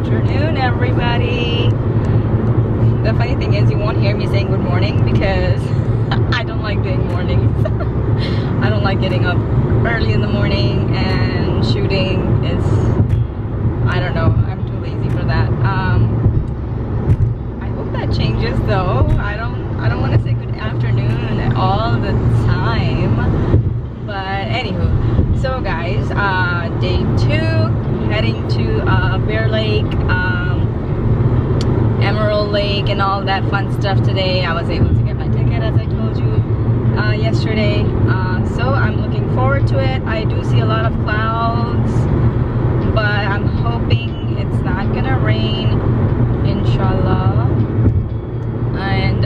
afternoon, everybody. The funny thing is, you won't hear me saying good morning because I don't like doing mornings. I don't like getting up early in the morning and shooting. I don't know, I'm too lazy for that. I hope that changes though. I don't want to say good afternoon all the time. But anywho, so guys, day 2, heading to Bear Lake, Emerald Lake and all that fun stuff today. I was able to get my ticket as I told you yesterday, so I'm looking forward to it. I do see a lot of clouds, but I'm hoping it's not gonna rain, inshallah. And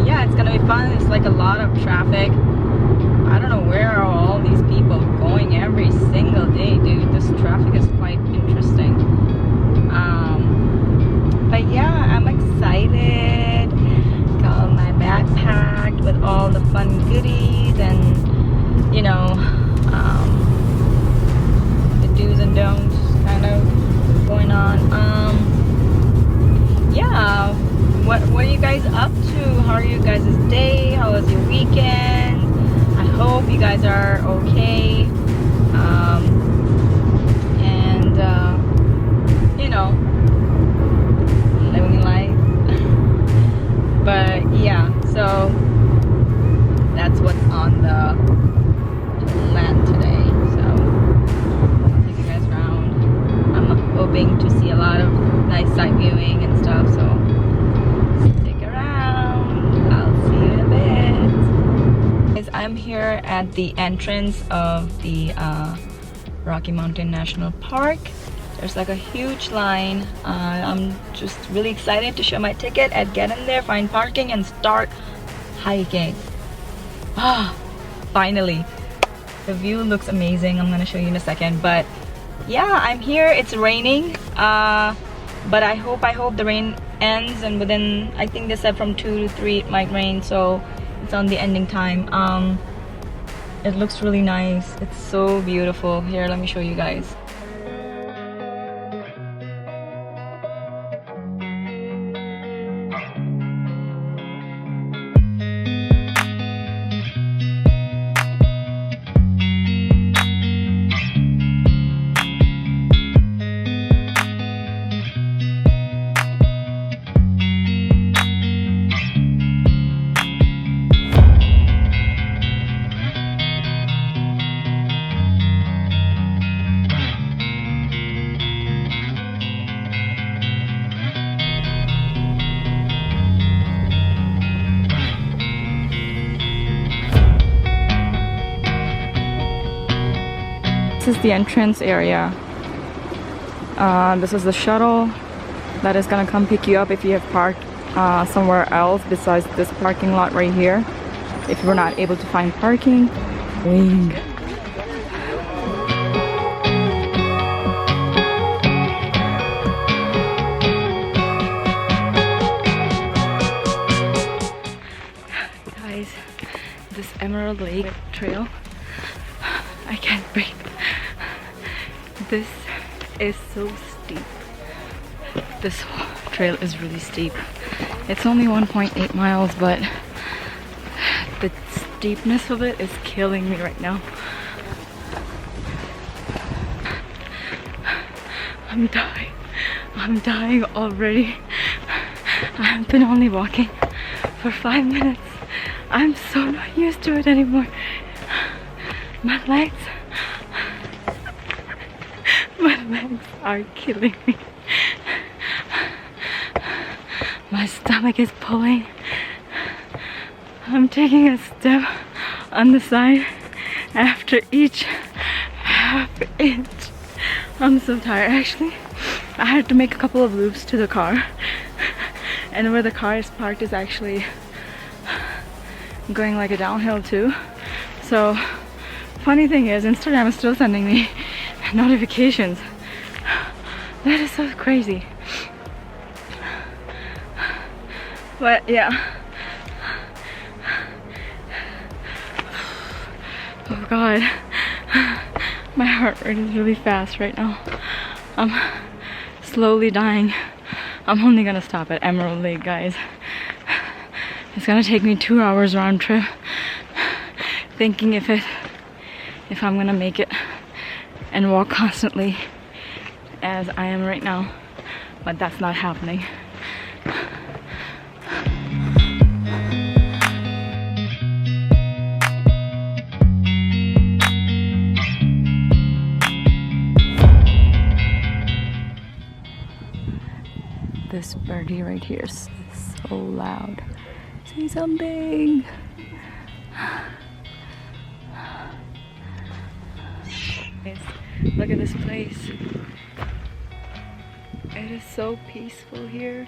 yeah, it's gonna be fun. It's like a lot of traffic. I don't know where are all these people going every single day, dude. This traffic is quite interesting. But yeah, I'm excited. Got my backpack with all the fun goodies and, you know, the do's and don'ts kind of going on. Yeah, what are you guys up to? How are you guys' day? How was your weekend? I hope you guys are okay. And you know, living life. But yeah, so that's what's on the land today. So I'll take you guys around. I'm hoping to see a lot of nice sight viewing and stuff, so stick around. I'll see you in a bit. I'm here at the entrance of the Rocky Mountain National Park. There's like a huge line. I'm just really excited to show my ticket and get in there, find parking, and start hiking. Finally. The view looks amazing. I'm gonna show you in a second. But yeah, I'm here. It's raining. But I hope the rain ends, and within, I think they said from 2 to 3 it might rain, so it's on the ending time. It looks really nice. It's so beautiful. Here, let me show you guys. This is the entrance area. This is the shuttle that is gonna come pick you up if you have parked somewhere else besides this parking lot right here. If you're not able to find parking. Wing. Guys, this Emerald Lake trail, I can't breathe. This is so steep. This trail is really steep. It's only 1.8 miles, but the steepness of it is killing me right now. I'm dying. I'm dying already. I've been only walking for 5 minutes. I'm so not used to it anymore. My legs are killing me. My stomach is pulling. I'm taking a step on the side after each half inch. I'm so tired. Actually, I had to make a couple of loops to the car, and where the car is parked is actually going like a downhill too. So funny thing is, Instagram is still sending me notifications. That is so crazy. But yeah. Oh god. My heart rate is really fast right now. I'm slowly dying. I'm only gonna stop at Emerald Lake, guys. It's gonna take me 2 hours round trip, thinking if I'm gonna make it and walk constantly as I am right now, but that's not happening. This birdie right here is so loud. Say something. Look at this place. It is so peaceful here.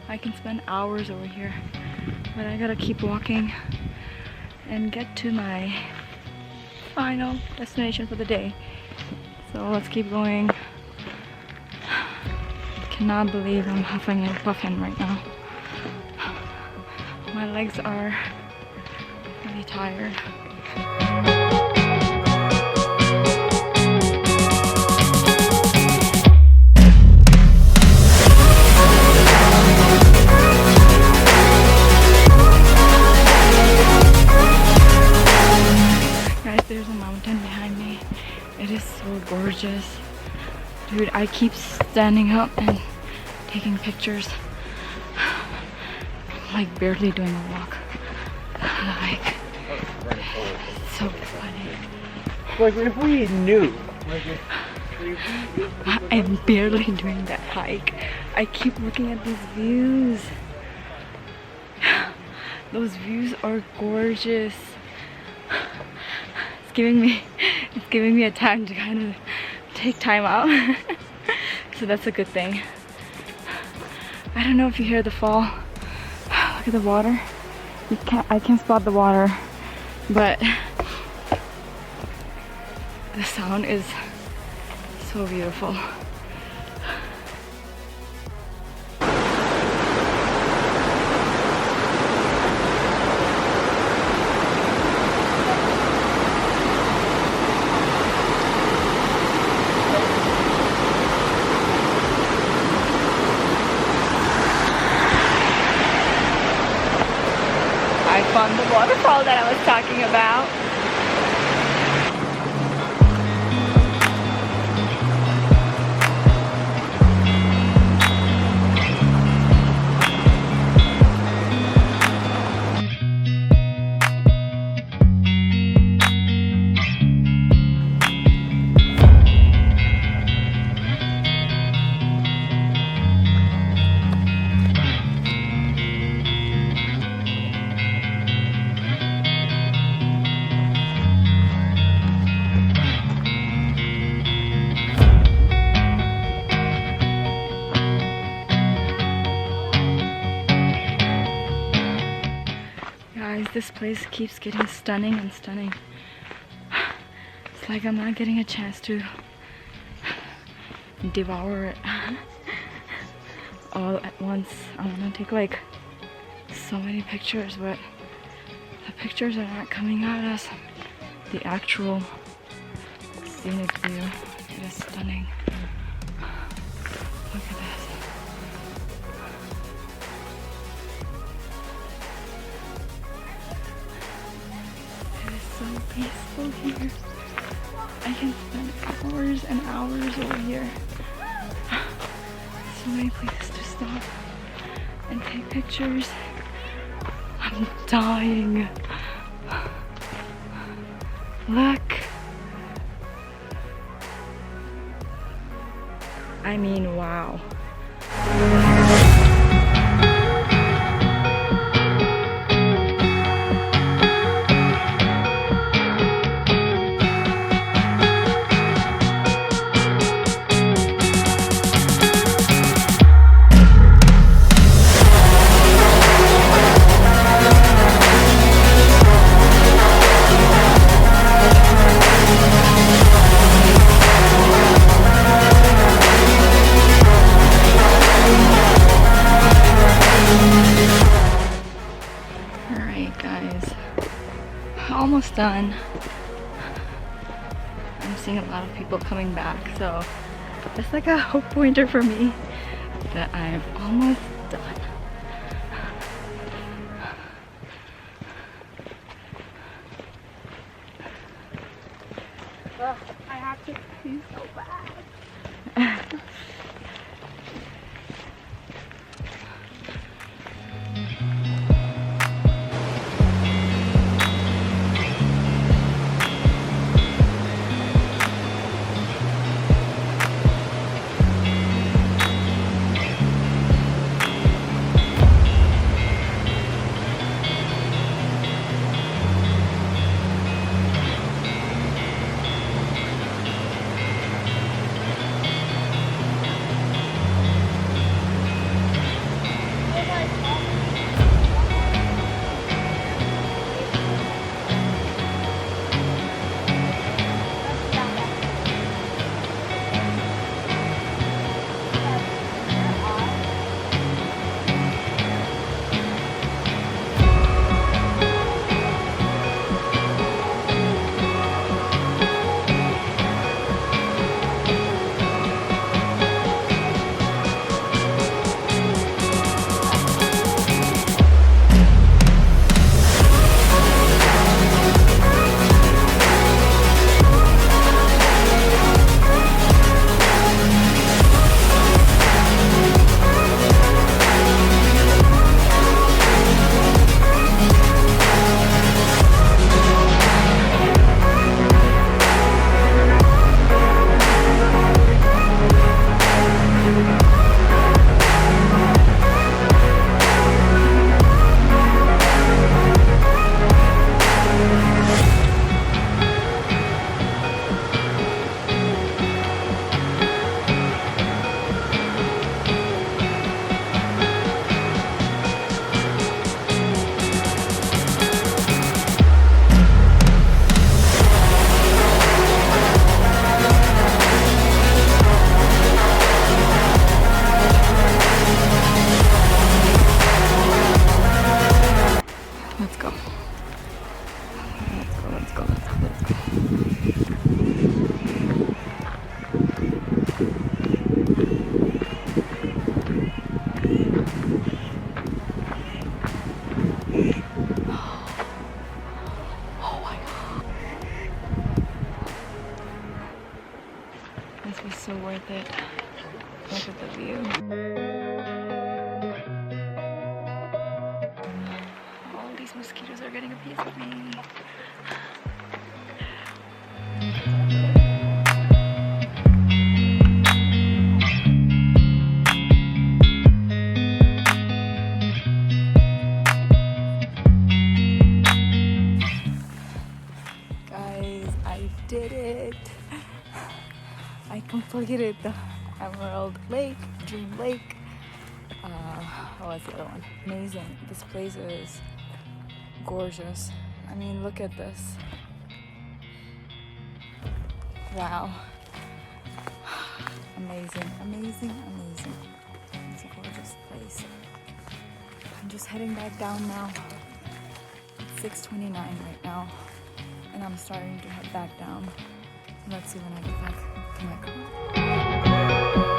I can spend hours over here, but I gotta keep walking and get to my final destination for the day. So let's keep going. Cannot believe I'm huffing and puffing right now. My legs are really tired. Guys, there's a mountain behind me. It is so gorgeous. Dude, I keep standing up and taking pictures. I'm like barely doing a walk. Like, it's so funny. Like if we knew. I'm barely doing that hike. I keep looking at these views. Those views are gorgeous. It's giving me a time to kind of take time out. So that's a good thing. I don't know if you hear the fall. Look at the water. I can't spot the water, but the sound is so beautiful. I found the waterfall that I was talking about. Guys, this place keeps getting stunning and stunning. It's like I'm not getting a chance to devour it all at once. I want to take like so many pictures, but the pictures are not coming out as the actual scenic view. It is stunning. Look at this. So peaceful here. I can spend hours and hours over here. So many places to stop and take pictures. I'm dying. Look. I mean, wow. Almost done. I'm seeing a lot of people coming back, so It's like a hope pointer for me that I'm almost done. Ugh, I have to pee so bad. Let's go. Let's go. Oh my God. This was so worth it. Look at the view. All these mosquitoes are getting a piece of me. Guys, I did it. I completed the Emerald Lake, Dream Lake. What was the other one? Amazing. This place is gorgeous. I mean, look at this. Wow. Amazing. It's a gorgeous place. I'm just heading back down now. It's 6:29 right now, and I'm starting to head back down. Let's see when I get back to my car.